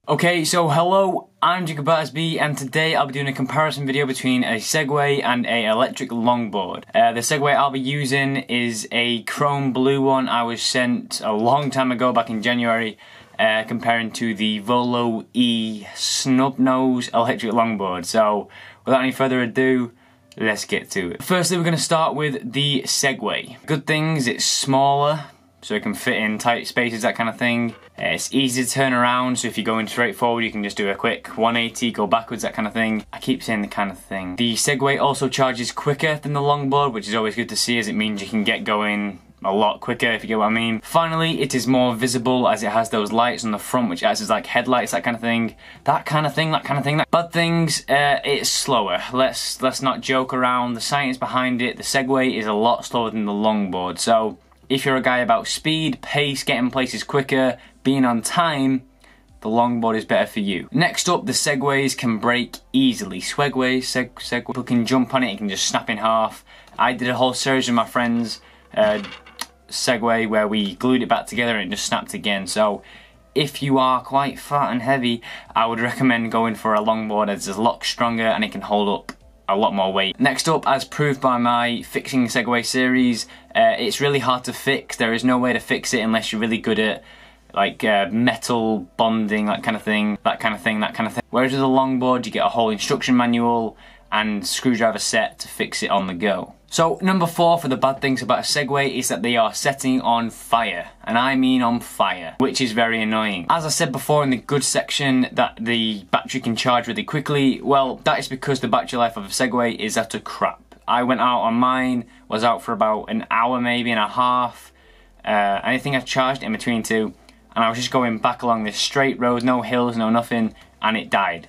Okay, so hello, I'm Jacob Battersby, and today I'll be doing a comparison video between a Segway and a electric longboard. The Segway I'll be using is a chrome blue one I was sent a long time ago, back in January, comparing to the Volo E snub nose electric longboard. So without any further ado, let's get to it. Firstly, we're going to start with the Segway. Good things, it's smaller, so it can fit in tight spaces, that kind of thing. It's easy to turn around, so if you're going straight forward you can just do a quick 180, go backwards, that kind of thing. I keep saying the kind of thing. The Segway also charges quicker than the longboard, which is always good to see, as it means you can get going a lot quicker, if you get what I mean. Finally, it is more visible as it has those lights on the front which acts as like headlights, that kind of thing. That kind of thing. Bad things, it's slower. Let's not joke around. The science behind it, the Segway is a lot slower than the longboard. So if you're a guy about speed, pace, getting places quicker, being on time, the longboard is better for you. Next up, the Segways can break easily. Segway, people can jump on it, it can just snap in half. I did a whole series with my friends, Segway, where we glued it back together and it just snapped again. So if you are quite fat and heavy, I would recommend going for a longboard, as it's a lot stronger and it can hold up a lot more weight. Next up, as proved by my Fixing Segway series, it's really hard to fix. There is no way to fix it unless you're really good at like metal bonding, that kind of thing. Whereas with a longboard, you get a whole instruction manual and screwdriver set to fix it on the go. So number 4 for the bad things about a Segway is that they are setting on fire, and I mean on fire, which is very annoying. As I said before in the good section that the battery can charge really quickly, well, that is because the battery life of a Segway is utter crap. I went out on mine, was out for about an hour maybe and a half, I think I charged in between two, and I was just going back along this straight road, no hills, no nothing, and it died.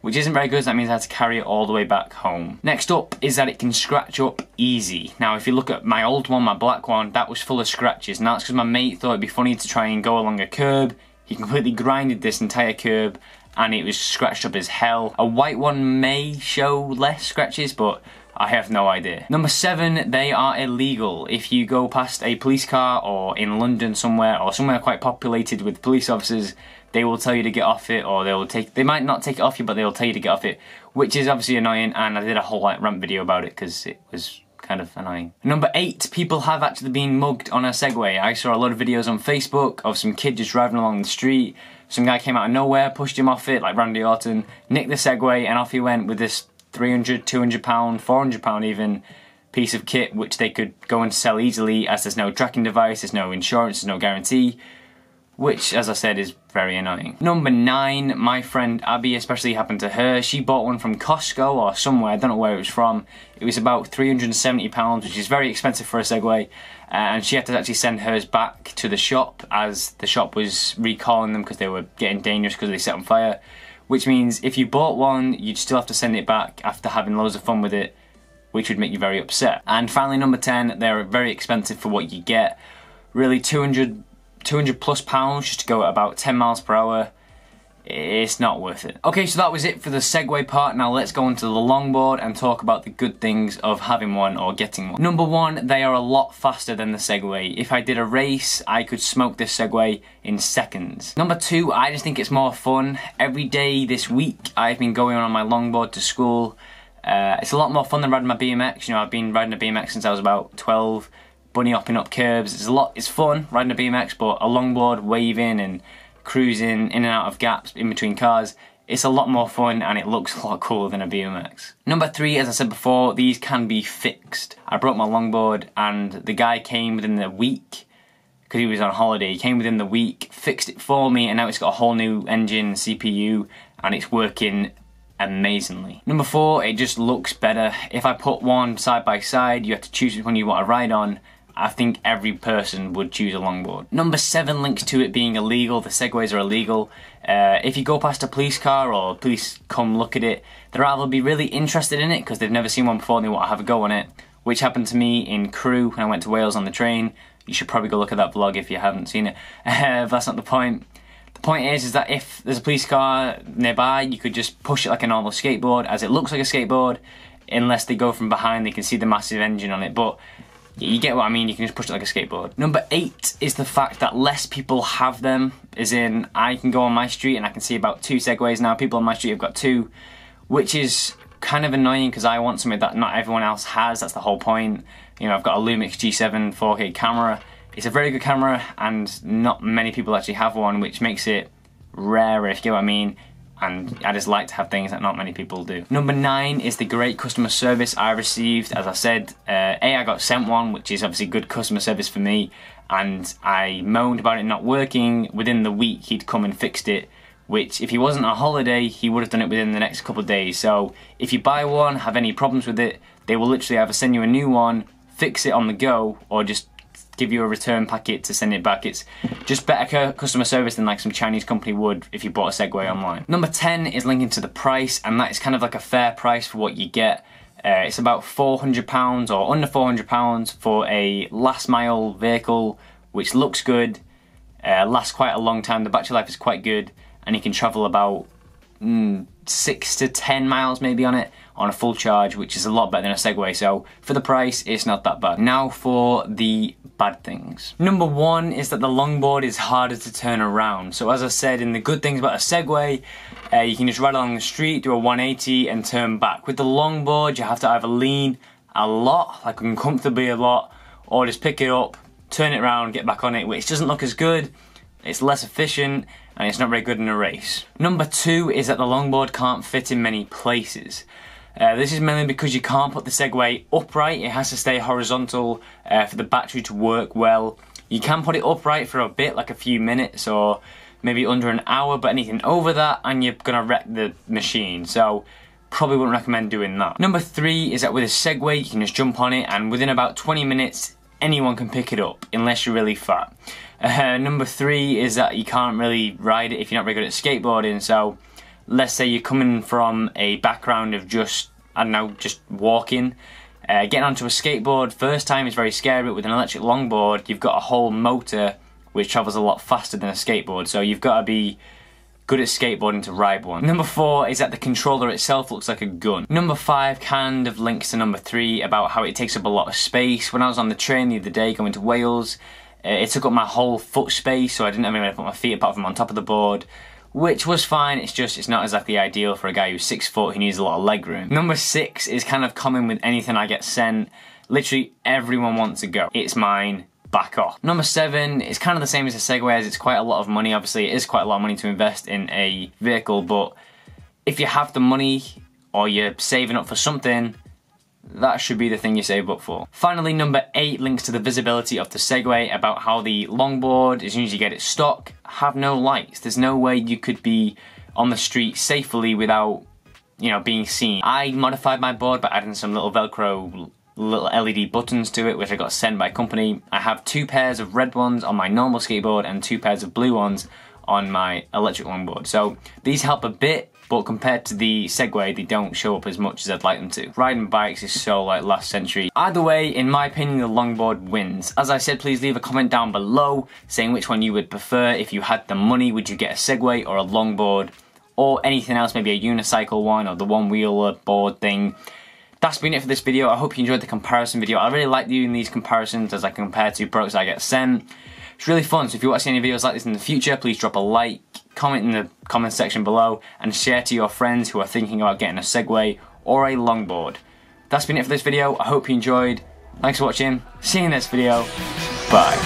Which isn't very good, so that means I had to carry it all the way back home. Next up is that it can scratch up easy. Now if you look at my old one, my black one, that was full of scratches, and that's because my mate thought it'd be funny to try and go along a curb. He completely grinded this entire curb and it was scratched up as hell. A white one may show less scratches, but I have no idea. Number 7, they are illegal. If you go past a police car, or in London somewhere, or somewhere quite populated with police officers, they will tell you to get off it, or they might not take it off you, but they will tell you to get off it, which is obviously annoying, and I did a whole rant video about it because it was kind of annoying. Number 8, people have actually been mugged on a Segway. I saw a lot of videos on Facebook of some kid just driving along the street. Some guy came out of nowhere, pushed him off it like Randy Orton, nicked the Segway, and off he went with this £300, £200, £400 even piece of kit, which they could go and sell easily, as there's no tracking device, there's no insurance, there's no guarantee, which, as I said, is very annoying. Number 9, my friend Abby, especially happened to her. She bought one from Costco or somewhere, I don't know where it was from. It was about £370, which is very expensive for a Segway, and she had to actually send hers back to the shop, as the shop was recalling them because they were getting dangerous because they set on fire. Which means if you bought one, you'd still have to send it back after having loads of fun with it, which would make you very upset. And finally, number 10, they're very expensive for what you get. Really, 200 plus pounds just to go at about 10 miles per hour. It's not worth it. Okay, so that was it for the Segway part. Now let's go into the longboard and talk about the good things of having one or getting one. Number 1, they are a lot faster than the Segway. If I did a race, I could smoke this Segway in seconds. Number 2, I just think it's more fun. Every day this week, I've been going on my longboard to school. It's a lot more fun than riding my BMX. You know, I've been riding a BMX since I was about 12, bunny hopping up curbs. It's fun riding a BMX, but a longboard, waving and cruising in and out of gaps in between cars, it's a lot more fun and it looks a lot cooler than a BMX. Number 3, as I said before, these can be fixed. I broke my longboard and the guy came within the week, because he was on holiday, he came within the week, fixed it for me, and now it's got a whole new engine, CPU, and it's working amazingly. Number 4, it just looks better. If I put one side by side, you have to choose which one you want to ride on. I think every person would choose a longboard. Number 7 links to it being illegal. The Segways are illegal. If you go past a police car or police come look at it, they'll either be really interested in it because they've never seen one before and they want to have a go on it, which happened to me in Crewe when I went to Wales on the train. You should probably go look at that vlog if you haven't seen it. But that's not the point. The point is that if there's a police car nearby, you could just push it like a normal skateboard, as it looks like a skateboard. Unless they go from behind, they can see the massive engine on it. But you get what I mean, you can just push it like a skateboard. Number 8 is the fact that less people have them, as in I can go on my street and I can see about 2 Segways now. People on my street have got 2, which is kind of annoying because I want something that not everyone else has. That's the whole point. You know, I've got a Lumix G7 4K camera. It's a very good camera and not many people actually have one, which makes it rarer, if you get what I mean. And I just like to have things that not many people do. Number 9 is the great customer service I received. As I said, I got sent one, which is obviously good customer service for me, and I moaned about it not working. Within the week he'd come and fixed it, which if he wasn't on holiday he would have done it within the next couple of days. So if you buy one, have any problems with it, they will literally either send you a new one, fix it on the go, or just give you a return packet to send it back. It's just better customer service than like some Chinese company would if you bought a Segway online. Number 10 is linking to the price, and that is kind of like a fair price for what you get. It's about £400 or under £400 for a last mile vehicle, which looks good, lasts quite a long time, the battery life is quite good, and you can travel about 6 to 10 miles maybe on it on a full charge, which is a lot better than a Segway. So for the price, it's not that bad. Now for the bad things. Number 1 is that the longboard is harder to turn around. So as I said, in the good things about a Segway, you can just ride along the street, do a 180 and turn back. With the longboard, you have to either lean a lot, like uncomfortably a lot, or just pick it up, turn it around, get back on it, which doesn't look as good, it's less efficient, and it's not very good in a race. Number 2 is that the longboard can't fit in many places. This is mainly because you can't put the Segway upright. It has to stay horizontal for the battery to work well. You can put it upright for a bit, like a few minutes or maybe under an hour, but anything over that and you're gonna wreck the machine. So probably wouldn't recommend doing that. Number 3 is that with a Segway you can just jump on it and within about 20 minutes anyone can pick it up unless you're really fat. Number 3 is that you can't really ride it if you're not very good at skateboarding. So let's say you're coming from a background of just, I don't know, just walking. Getting onto a skateboard first time is very scary, but with an electric longboard you've got a whole motor which travels a lot faster than a skateboard, so you've got to be good at skateboarding to ride one. Number 4 is that the controller itself looks like a gun. Number 5 kind of links to number 3 about how it takes up a lot of space. When I was on the train the other day going to Wales, it took up my whole foot space, so I didn't have anywhere to put my feet apart from on top of the board, which was fine. It's not exactly ideal for a guy who's 6 foot who needs a lot of leg room. Number 6 is kind of common with anything I get sent. Literally everyone wants to go. It's mine, back off. Number 7 is kind of the same as a Segway, as it's quite a lot of money. Obviously it is quite a lot of money to invest in a vehicle, but if you have the money or you're saving up for something, that should be the thing you save up for. Finally, number 8 links to the visibility of the Segway, about how the longboard, as soon as you get it stock, have no lights. There's no way you could be on the street safely without, you know, being seen. I modified my board by adding some little Velcro little LED buttons to it, which I got sent by a company. I have 2 pairs of red ones on my normal skateboard and 2 pairs of blue ones on my electric longboard. So these help a bit, but compared to the Segway, they don't show up as much as I'd like them to. Riding bikes is so like last century. Either way, in my opinion, the longboard wins. As I said, please leave a comment down below saying which one you would prefer. If you had the money, would you get a Segway or a longboard? Or anything else, maybe a unicycle one or the one-wheeler board thing. That's been it for this video. I hope you enjoyed the comparison video. I really like doing these comparisons as I compare to products I get sent. It's really fun, so if you want to see any videos like this in the future, please drop a like, comment in the comment section below, and share to your friends who are thinking about getting a Segway or a longboard. That's been it for this video. I hope you enjoyed. Thanks for watching. See you in the next video. Bye.